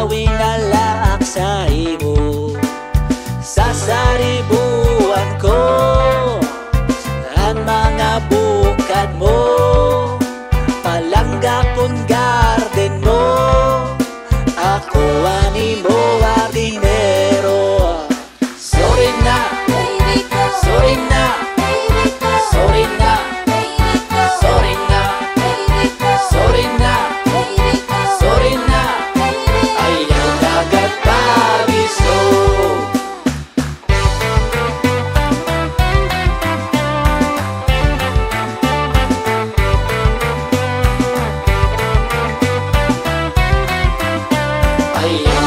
gawin na lang sa imo. Sasaribuan ko ang mga bukad mo, palangga kung garden mo. Ako ang imo hardinero. Sorry na, sorry na, sorry na, sorry na, sorry na, sorry na. Ayaw dagat pabiso. Ayaw